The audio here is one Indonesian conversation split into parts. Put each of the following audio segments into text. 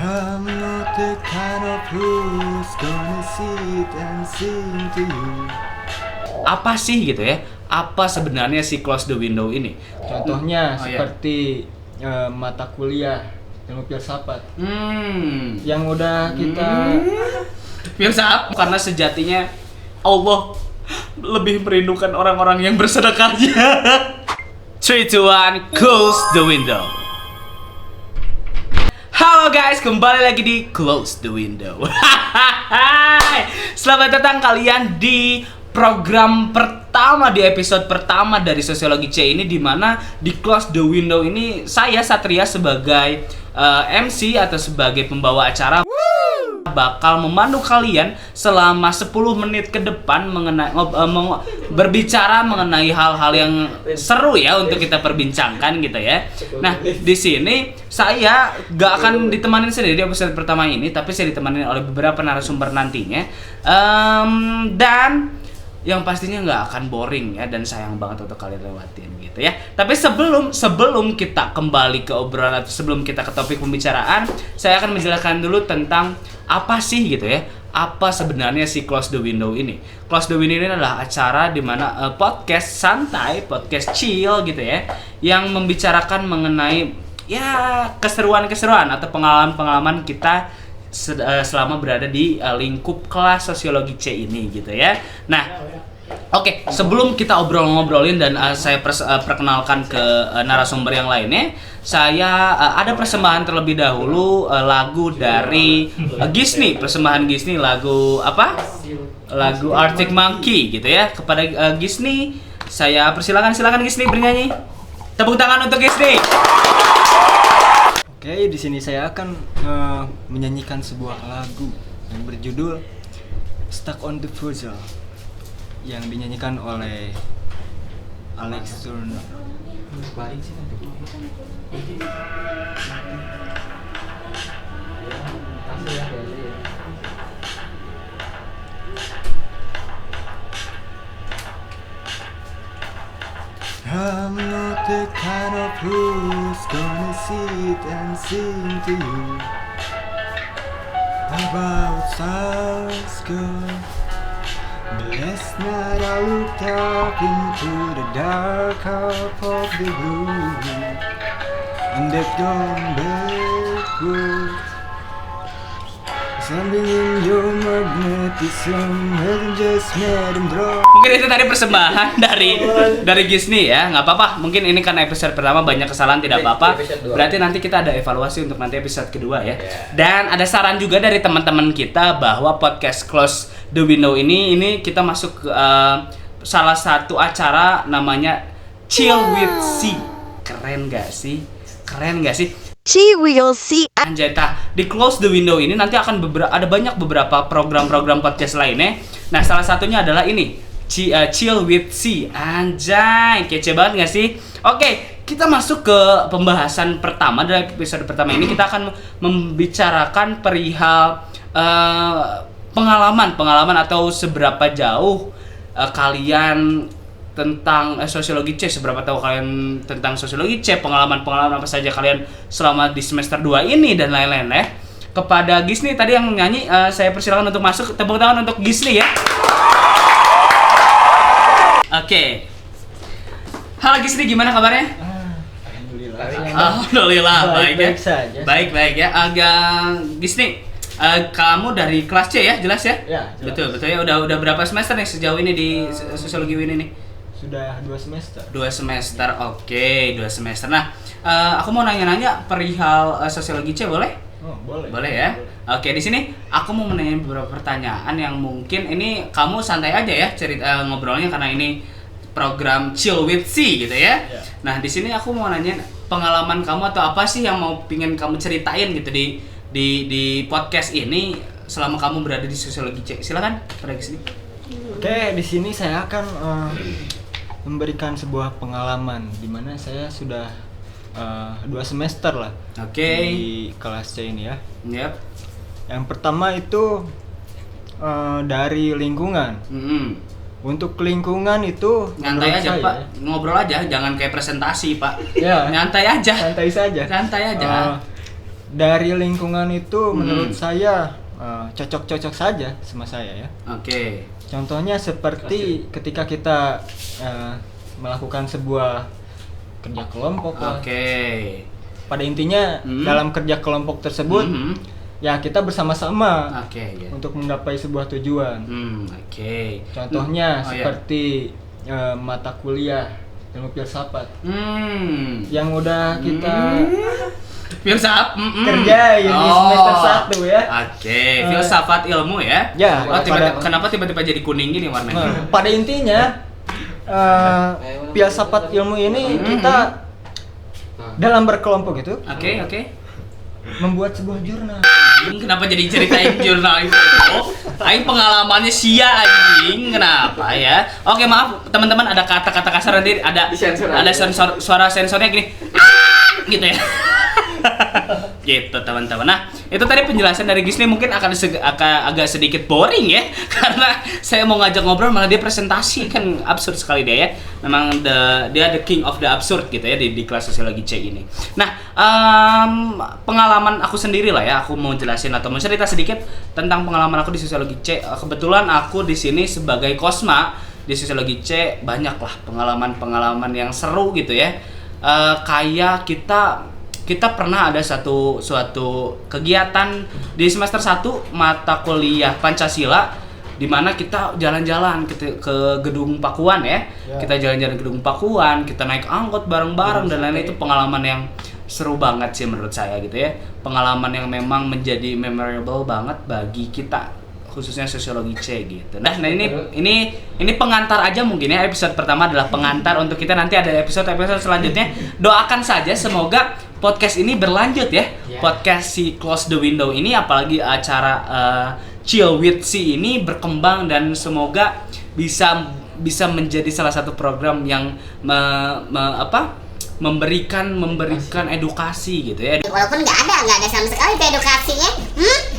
I'm not the kind of who's gonna sit and sing to you. Apa sih gitu ya? Apa sebenarnya si close the window ini? Contohnya seperti mata kuliah ilmu filsafat yang udah kita filsafat karena sejatinya Allah lebih merindukan orang-orang yang bersedekahnya. 3, 2, 1, close the window. Halo guys, kembali lagi di Close the Window. Selamat datang kalian di program pertama, di episode pertama dari Sosiologi C ini, di mana di Close the Window ini saya Satria sebagai MC atau sebagai pembawa acara bakal memandu kalian selama 10 menit ke depan berbicara mengenai hal-hal yang seru ya untuk kita perbincangkan gitu ya. Nah, di sini saya gak akan ditemani sendiri di episode pertama ini, tapi saya ditemani oleh beberapa narasumber nantinya. Dan yang pastinya nggak akan boring ya, dan sayang banget untuk kalian lewatin gitu ya. Tapi sebelum kita kembali ke obrolan atau sebelum kita ke topik pembicaraan, saya akan menjelaskan dulu tentang apa sih gitu ya, apa sebenarnya si Close the Window ini. Close the Window ini adalah acara di mana podcast santai, podcast chill gitu ya, yang membicarakan mengenai ya keseruan-keseruan atau pengalaman-pengalaman kita selama berada di lingkup kelas Sosiologi C ini gitu ya. Nah, oke, sebelum kita ngobrolin dan saya perkenalkan ke narasumber yang lainnya, saya ada persembahan terlebih dahulu, lagu dari Gisni, persembahan Gisni, lagu apa? Lagu Arctic Monkey gitu ya. Kepada Gisni, saya silakan Gisni bernyanyi. Tepuk tangan untuk Gisni. Oke, di sini saya akan menyanyikan sebuah lagu yang berjudul Stuck on the Puzzle yang dinyanyikan oleh Alex Turner. I'm not the kind of who's gonna sit and sing to you about stars gone. But last night I looked up into the dark half of the room, and they've gone backwards. Something in your magnetism hasn't just made them drop. Mungkin itu tadi persembahan dari Gisni ya, nggak apa-apa. Mungkin ini karena episode pertama banyak kesalahan, tidak apa-apa. Berarti nanti kita ada evaluasi untuk nanti episode kedua ya. Dan ada saran juga dari teman-teman kita bahwa podcast Close the Window ini kita masuk ke salah satu acara namanya Chill with C. Keren gak sih? She will see. Anjay, di Close the Window ini nanti akan ada banyak beberapa program-program podcast lainnya. Nah, salah satunya adalah ini, Chill with C. Anjay, kece banget gak sih? Oke, kita masuk ke pembahasan pertama. Dari episode pertama ini kita akan membicarakan perihal pengalaman atau seberapa jauh kalian tentang Sosiologi C, seberapa tahu kalian tentang Sosiologi C, pengalaman apa saja kalian selama di semester 2 ini dan lain-lain ya. Kepada Gisni tadi yang nyanyi, saya persilakan untuk masuk. Tepuk tangan untuk Gisni ya. Oke. Halo Gisni, gimana kabarnya? Alhamdulillah baik ya. Baik ya. Agak Gisni, kamu dari kelas C ya, jelas ya? Ya, jelas. Betul ya. Udah berapa semester nih sejauh ini di Sosiologi ini nih? Sudah 2 semester. 2 semester, oke, 2 semester. Nah, aku mau nanya-nanya perihal Sosiologi C, boleh? Oh, boleh. Boleh ya? Oke, di sini aku mau menanya beberapa pertanyaan yang mungkin ini kamu santai aja ya cerita ngobrolnya, karena ini program Chill with C gitu ya. Nah, di sini aku mau nanya pengalaman kamu atau apa sih yang pingin kamu ceritain gitu di podcast ini selama kamu berada di Sosiologi C. Silakan, pada sini. Oke, di sini saya akan memberikan sebuah pengalaman di mana saya sudah 2 semester lah. Di kelas C ini ya. Yep. Yang pertama itu dari lingkungan. Untuk lingkungan itu nyantai aja saya, Pak, ngobrol aja, jangan kayak presentasi Pak. Ya. Nyantai aja. Santai saja. dari lingkungan itu menurut saya cocok-cocok saja sama saya ya. Oke. Contohnya seperti ketika kita melakukan sebuah kerja kelompok lah. Oke. Pada intinya dalam kerja kelompok tersebut ya kita bersama-sama Oke, ya. untuk menggapai sebuah tujuan. Oke. Contohnya Oh, ya. seperti mata kuliah ilmu filsafat yang Hmm. udah kita Filsafat kerjain di semester 1 ya. Oke, filsafat ilmu ya. Ya, Oh, kenapa tiba-tiba jadi kuning gini warnanya? pada intinya filsafat ilmu ini kita dalam berkelompok itu Oke. membuat sebuah jurnal. Kenapa jadi ceritain jurnal itu? Aing pengalamannya sia anjing. Kenapa ya? Oke, maaf teman-teman, ada kata-kata kasar nanti ada sensor, suara sensornya gini. Gitu ya. Gitu teman-teman. Nah, itu tadi penjelasan dari Gisli mungkin akan agak sedikit boring ya, karena saya mau ngajak ngobrol malah dia presentasi, kan absurd sekali dia ya. Memang dia the king of the absurd gitu ya di kelas sosiologi C ini. Nah, pengalaman aku sendiri lah ya, aku mau jelasin atau mau cerita sedikit tentang pengalaman aku di sosiologi C. Kebetulan aku di sini sebagai kosma di sosiologi C, banyak lah pengalaman-pengalaman yang seru gitu ya. Kayak kita pernah ada suatu kegiatan di semester 1 mata kuliah Pancasila, di mana kita jalan-jalan ke gedung Pakuan ya. Kita jalan-jalan ke gedung Pakuan, kita naik angkot bareng-bareng dan lain-lain. Itu pengalaman yang seru banget sih menurut saya gitu ya. Pengalaman yang memang menjadi memorable banget bagi kita, khususnya sosiologi C gitu. Nah ini pengantar aja mungkin ya, episode pertama adalah pengantar untuk kita nanti ada episode selanjutnya. Doakan saja semoga podcast ini berlanjut ya. Podcast si Close the Window ini, apalagi acara Chill with C ini berkembang dan semoga bisa menjadi salah satu program yang memberikan edukasi gitu ya. Walaupun nggak ada sama sekali itu edukasinya.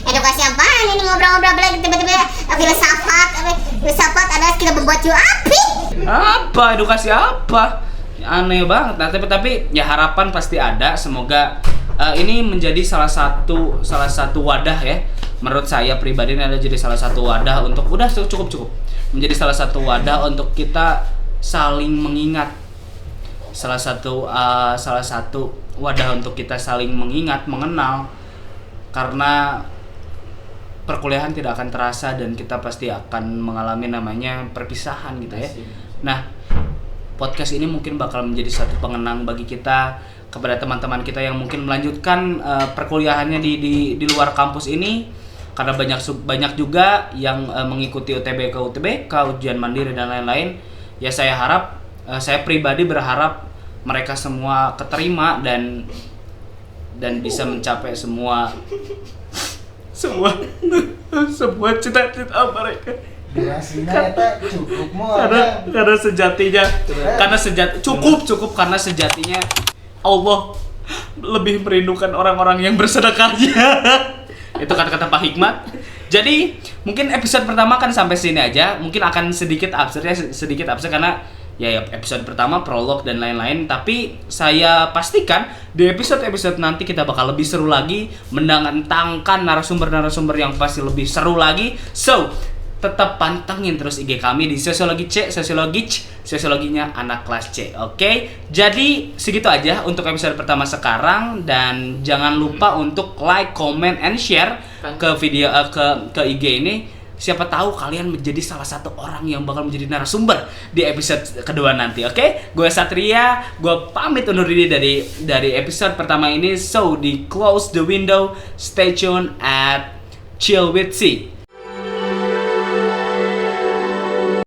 Edukasi apaan ini, ngobrol-ngobrol lagi tiba-tiba filsafat adalah kita membuat api. Apa edukasi apa? Aneh banget. Nah, tapi ya harapan pasti ada. Semoga ini menjadi salah satu wadah ya. Menurut saya pribadi ini adalah jadi salah satu wadah untuk cukup. Menjadi salah satu wadah untuk kita saling mengingat. Salah satu wadah untuk kita saling mengingat, mengenal, karena perkuliahan tidak akan terasa dan kita pasti akan mengalami namanya perpisahan gitu ya. Nah, podcast ini mungkin bakal menjadi satu pengenang bagi kita, kepada teman-teman kita yang mungkin melanjutkan perkuliahannya di luar kampus ini, karena banyak juga yang mengikuti UTBK, ujian mandiri dan lain-lain. Ya saya pribadi berharap mereka semua keterima dan bisa mencapai semua cita-cita mereka. Karena sejatinya Allah lebih merindukan orang-orang yang bersedekahnya. Itu kata-kata Pak Hikmat. Jadi mungkin episode pertama kan sampai sini aja. Mungkin akan sedikit absurd karena ya episode pertama prolog dan lain-lain. Tapi saya pastikan di episode nanti kita bakal lebih seru lagi, mendatangkan narasumber yang pasti lebih seru lagi. So tetap pantengin terus IG kami di Sosiologi C, sosiologinya anak kelas C. Oke? Jadi segitu aja untuk episode pertama sekarang, dan jangan lupa untuk like, comment, and share ke video ke IG ini. Siapa tahu kalian menjadi salah satu orang yang bakal menjadi narasumber di episode kedua nanti. Oke? Gue Satria, gue pamit undur diri dari episode pertama ini. So di Close the Window, stay tuned at Chill with C.